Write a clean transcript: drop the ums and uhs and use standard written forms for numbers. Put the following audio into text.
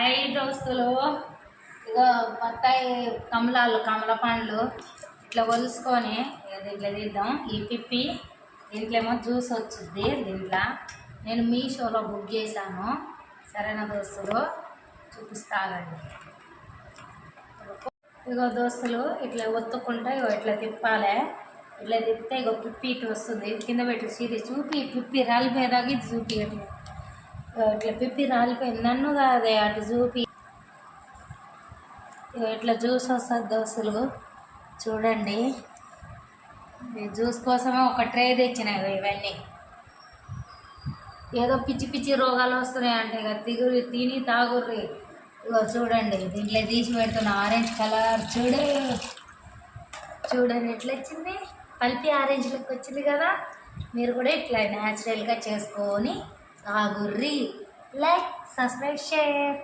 Hi దోస్తులు, ఇగో బత్తాయి కమల పండ్లు ఇట్లా ఒలుసుకొని దీంట్లో తీద్దాం. ఈ పిప్పి దీంట్లో ఏమో జ్యూస్ వచ్చింది. దీంట్లో నేను మీషోలో బుక్ చేశాను. సరేనా దోస్తులు, చూపిస్తాగండి. ఇగో దోస్తులు ఇట్లా ఒత్తుకుంటే ఇట్లా తిప్పాలి. ఇట్లా తిప్పితే ఇగో పిప్పి ఇటు వస్తుంది. కింద పెట్టి చీరి చూపి పిప్పి రాలిపోయేదాకా ఇది చూపి ఇట్లా పిప్పి రాలిపోయింది. నన్ను కాదే అటు చూపి ఇట్లా జ్యూస్ వస్తుంది దోస్తులు. చూడండి, ఈ జ్యూస్ కోసమే ఒక ట్రే తెచ్చినాయి. ఇవన్నీ ఏదో పిచ్చి పిచ్చి రోగాలు వస్తున్నాయి అంటే ఇక తిని తాగుర్రి. ఇగో చూడండి, దీంట్లో తీసి పెడుతున్నా. ఆరెంజ్ కలర్ చూడండి ఎట్లా వచ్చింది. పల్పి ఆరెంజ్ లెక్క వచ్చింది కదా. మీరు కూడా ఇట్లా న్యాచురల్గా చేసుకొని తాగుర్రి. Like, subscribe, share.